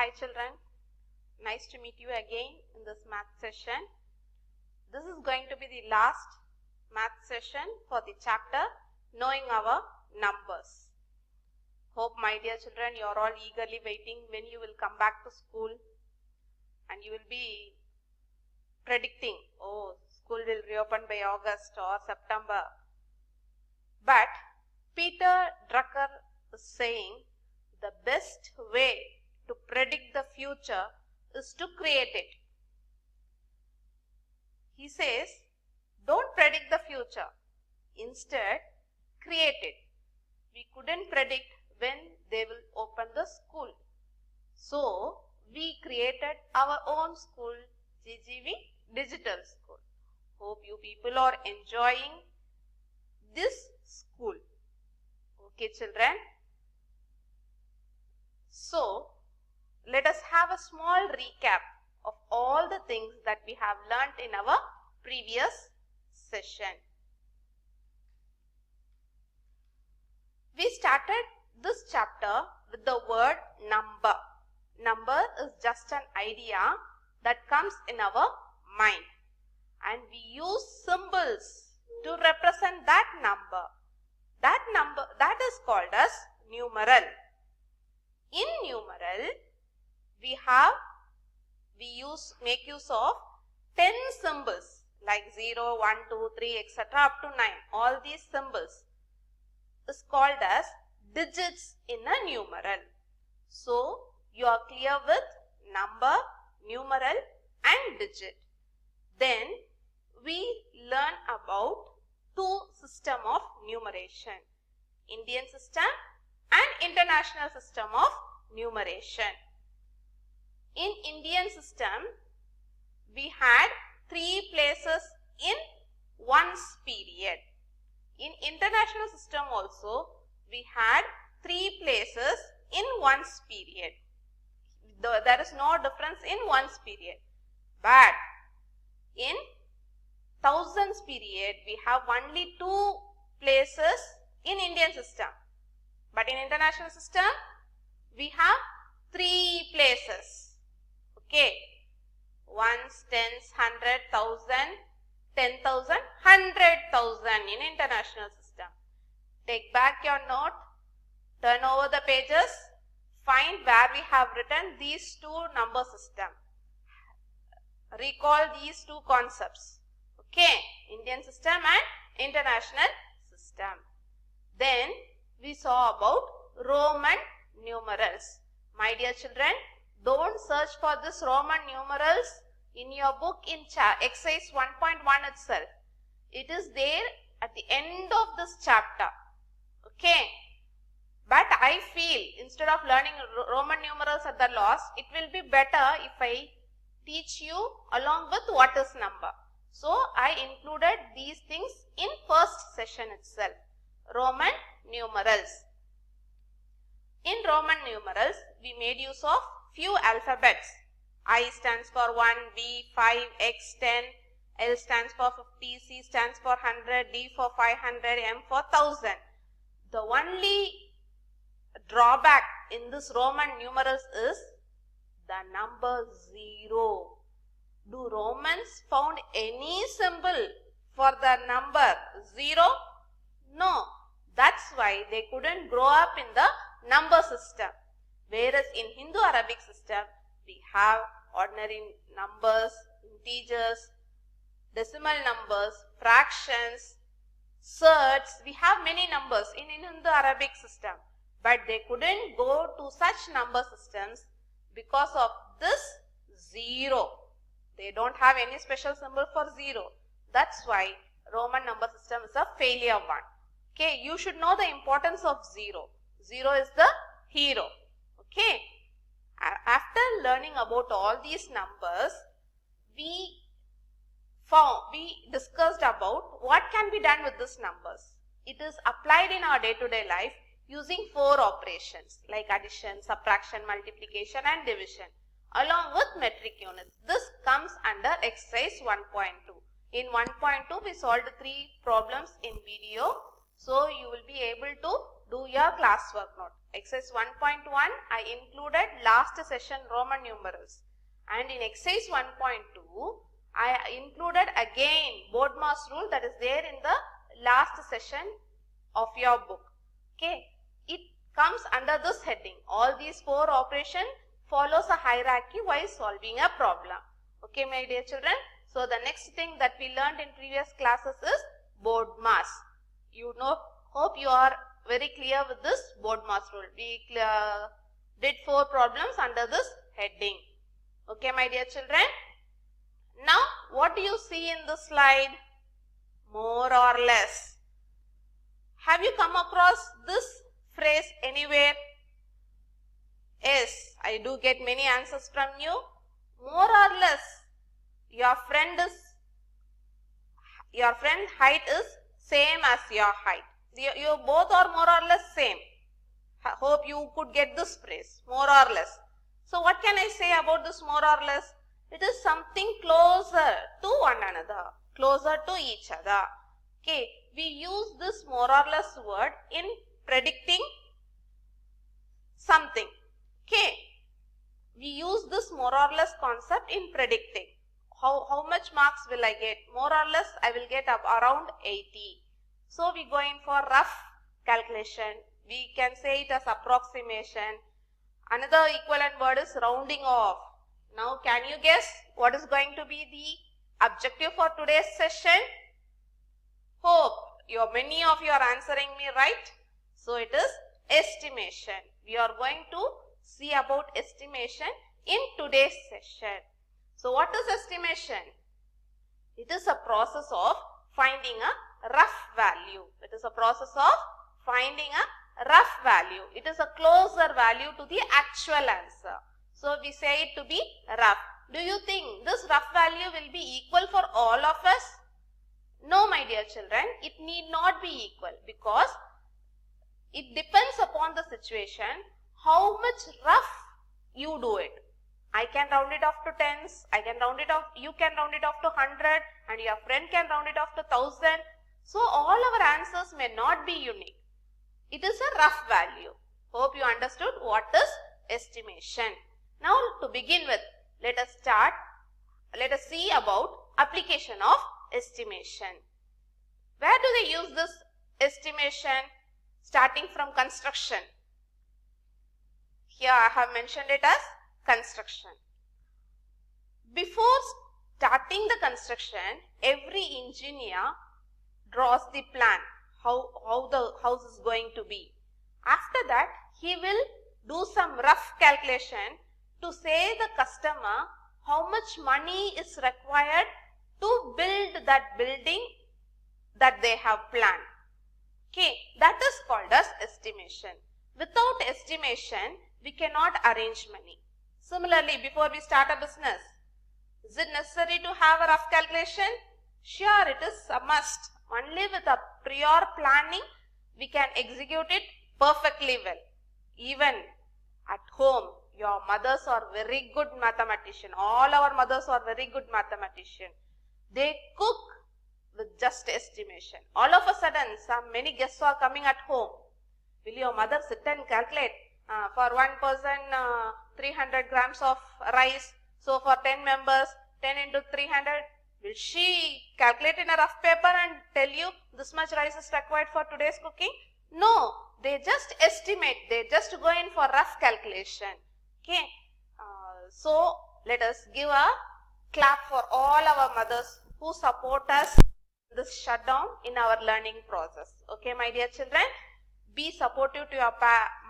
Hi children, nice to meet you again in this math session. This is going to be the last math session for the chapter Knowing Our Numbers. Hope my dear children, you are all eagerly waiting when you will come back to school and you will be predicting, oh, school will reopen by August or September. But Peter Drucker is saying the best way to predict the future is to create it. He says, don't predict the future. Instead, create it. We couldn't predict when they will open the school. So, we created our own school, GGV Digital School. Hope you people are enjoying this school. Okay, children. So, let us have a small recap of all the things that we have learnt in our previous session. We started this chapter with the word number. Number is just an idea that comes in our mind, and we use symbols to represent that number. That is called as numeral. In numeral, we make use of 10 symbols like 0, 1, 2, 3, etc. up to 9. All these symbols is called as digits in a numeral. So, you are clear with number, numeral and digit. Then, we learn about two systems of numeration, Indian system and international system of numeration. In Indian system, we had 3 places in ones period. In international system also, we had 3 places in ones period. There is no difference in ones period. But in thousands period, we have only 2 places in Indian system. But in international system, we have 3 places. Okay. Ones, tens, 100, 1000, 10,000, 100,000 in international system. Take back your note, turn over the pages, find where we have written these 2 number system. Recall these 2 concepts. Okay. Indian system and international system. Then we saw about Roman numerals. My dear children, don't search for this Roman numerals in your book in exercise 1.1 itself. It is there at the end of this chapter. Okay. But I feel instead of learning Roman numerals at the last, it will be better if I teach you along with what is number. So, I included these things in first session itself. Roman numerals. In Roman numerals, we made use of few alphabets. I stands for 1, V, 5, X, 10, L stands for 50, C stands for 100, D for 500, M for 1000. The only drawback in this Roman numerals is the number 0. Do Romans found any symbol for the number 0? No. That's why they couldn't grow up in the number system. Whereas in Hindu-Arabic system, we have ordinary numbers, integers, decimal numbers, fractions, surds. We have many numbers in Hindu-Arabic system. But they couldn't go to such number systems because of this 0. They don't have any special symbol for 0. That's why Roman number system is a failure one. Okay, you should know the importance of 0. 0 is the hero. Okay. After learning about all these numbers, we discussed about what can be done with these numbers. It is applied in our day-to-day life using 4 operations like addition, subtraction, multiplication and division along with metric units. This comes under exercise 1.2. In 1.2, we solved 3 problems in video. So, you will be able to do your classwork note. exercise 1.1 I included last session Roman numerals, and in exercise 1.2 I included again Bodmer's rule that is there in the last session of your book. Okay, it comes under this heading. All these 4 operations follows a hierarchy while solving a problem. Okay, my dear children. So the next thing that we learned in previous classes is Bodmer's. You know, hope you are very clear with this Bodmer's rule. We did 4 problems under this heading. Okay, my dear children. Now, what do you see in this slide? More or less. Have you come across this phrase anywhere? Yes, I do get many answers from you. More or less, your friend height is same as your height. You both are more or less same. I hope you could get this phrase, more or less. So what can I say about this more or less? It is something closer to one another, closer to each other. Okay, we use this more or less word in predicting something. Okay, we use this more or less concept in predicting. How much marks will I get? More or less I will get around 80. So we go in for rough calculation. We can say it as approximation. Another equivalent word is rounding off. Now can you guess what is going to be the objective for today's session? Hope many of you are answering me right. So it is estimation. We are going to see about estimation in today's session. So what is estimation? It is a process of finding a rough value. It is a process of finding a rough value. It is a closer value to the actual answer. So we say it to be rough. Do you think this rough value will be equal for all of us? No, my dear children, it need not be equal, because it depends upon the situation how much rough you do it. I can round it off to tens, I can round it off, you can round it off to 100, and your friend can round it off to 1000. So all our answers may not be unique. It is a rough value. Hope you understood what is estimation. Now to begin with, let us see about application of estimation. Where do they use this estimation? Starting from construction. Here I have mentioned it as construction. Before starting the construction, every engineer draws the plan, how the house is going to be. After that, he will do some rough calculation to say the customer how much money is required to build that building that they have planned. Okay, that is called as estimation. Without estimation, we cannot arrange money. Similarly, before we start a business, is it necessary to have a rough calculation? Sure, it is a must. Only with a prior planning, we can execute it perfectly well. Even at home, your mothers are very good mathematician. All our mothers are very good mathematician. They cook with just estimation. All of a sudden, many guests are coming at home. Will your mother sit and calculate for one person 300 grams of rice? So for 10 members, 10 into 300. Will she calculate in a rough paper and tell you this much rice is required for today's cooking? No, they just estimate. They just go in for rough calculation. Okay. So let us give a clap for all our mothers who support us in this shutdown in our learning process. Okay, my dear children, be supportive to your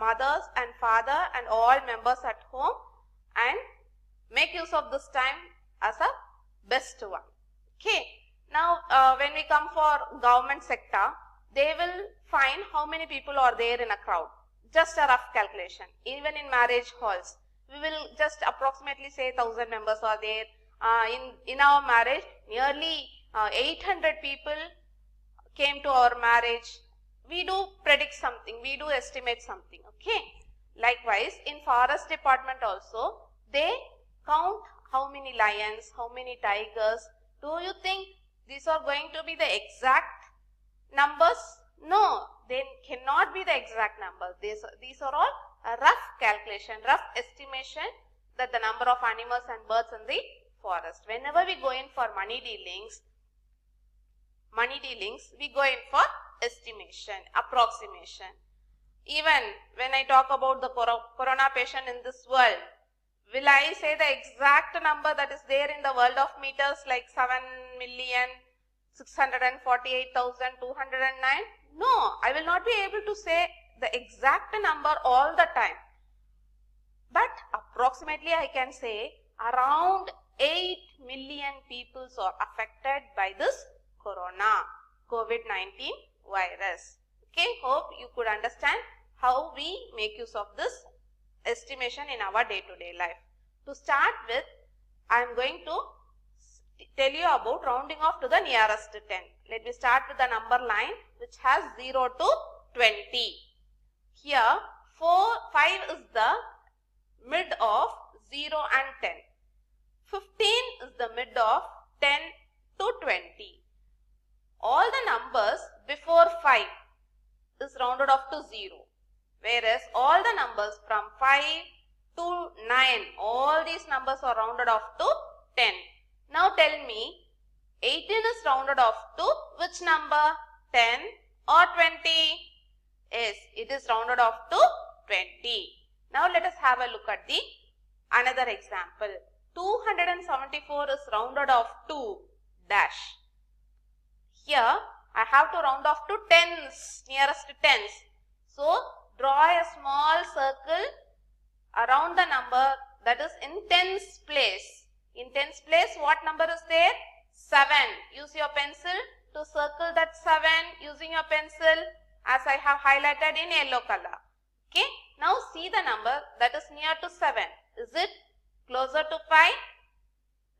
mothers and father and all members at home, and make use of this time as a best one. Okay. Now, when we come for government sector, they will find how many people are there in a crowd. Just a rough calculation. Even in marriage halls, we will just approximately say 1000 members are there. In our marriage, nearly 800 people came to our marriage. We do predict something, we do estimate something. Okay. Likewise, in forest department also, they count how many lions, how many tigers. Do you think these are going to be the exact numbers? No, they cannot be the exact number. These are all a rough calculation, rough estimation that the number of animals and birds in the forest. Whenever we go in for money dealings, we go in for estimation, approximation. Even when I talk about the corona patient in this world, will I say the exact number that is there in the world of meters, like 7,648,209? No, I will not be able to say the exact number all the time. But approximately I can say around 8 million people are affected by this corona, COVID-19 virus. Okay, hope you could understand how we make use of this estimation in our day-to-day life. To start with, I am going to tell you about rounding off to the nearest 10. Let me start with the number line which has 0 to 20. Here 5 is the mid of 0 and 10. 15 is the mid of 10 to 20. All the numbers before 5 is rounded off to 0. Whereas all the numbers from 5 to 9, all these numbers are rounded off to 10. Now tell me, 18 is rounded off to which number? 10 or 20? Yes, it is rounded off to 20. Now let us have a look at the another example. 274 is rounded off to dash. Here I have to round off to tens, nearest tens. So draw a small circle around the number that is in tens place. In tens place, what number is there? 7. Use your pencil to circle that 7 using your pencil as I have highlighted in yellow color. Okay. Now see the number that is near to 7. Is it closer to 5?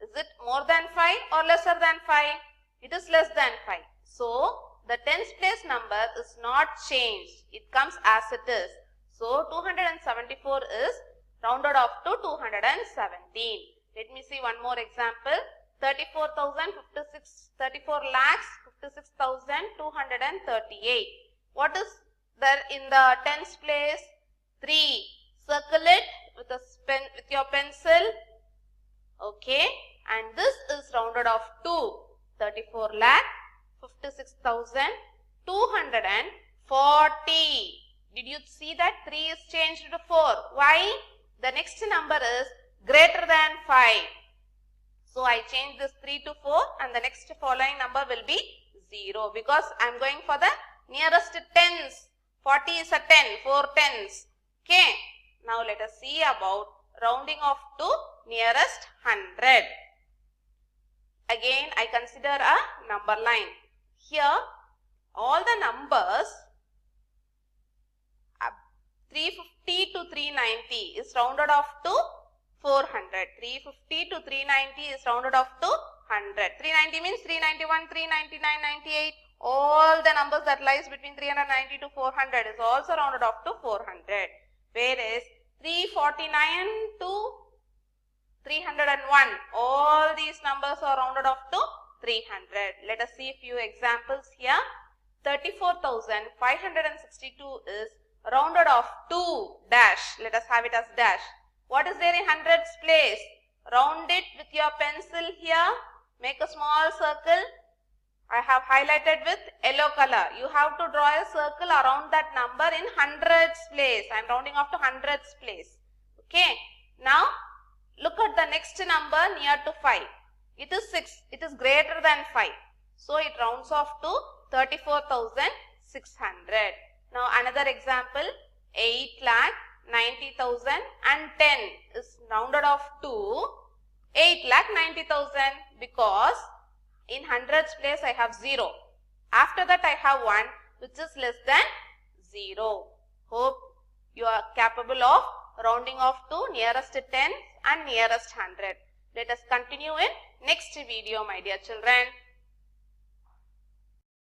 Is it more than 5 or lesser than 5? It is less than 5. So the tens place number is not changed. It comes as it is. So 274 is rounded off to 217. Let me see one more example. 34,56,238. What is there in the tens place? 3. Circle it with your pencil. Okay. And this is rounded off to 34,56,240. Did you see that 3 is changed to 4? Why? The next number is greater than 5. So I change this 3 to 4 and the next following number will be 0 because I am going for the nearest tens. 40 is a 10, 4 tens. Okay. Now let us see about rounding off to nearest 100. Again I consider a number line. Here all the numbers 350 to 390 is rounded off to 400. 350 to 390 is rounded off to 100. 390 means 391, 399, 98. All the numbers that lies between 390 to 400 is also rounded off to 400. Whereas 349 to 301, all these numbers are rounded off to 300. Let us see a few examples here. 34,562 is rounded off to dash. Let us have it as dash. What is there in hundreds place? Round it with your pencil here. Make a small circle. I have highlighted with yellow color. You have to draw a circle around that number in hundreds place. I am rounding off to hundreds place. Okay. Now look at the next number near to 5. It is 6. It is greater than 5. So it rounds off to 34,600. Now another example, 8,90,000 and 10 is rounded off to 8,90,000 because in hundreds place I have 0. After that I have 1 which is less than 0. Hope you are capable of rounding off to nearest 10 and nearest 100. Let us continue in next video, my dear children.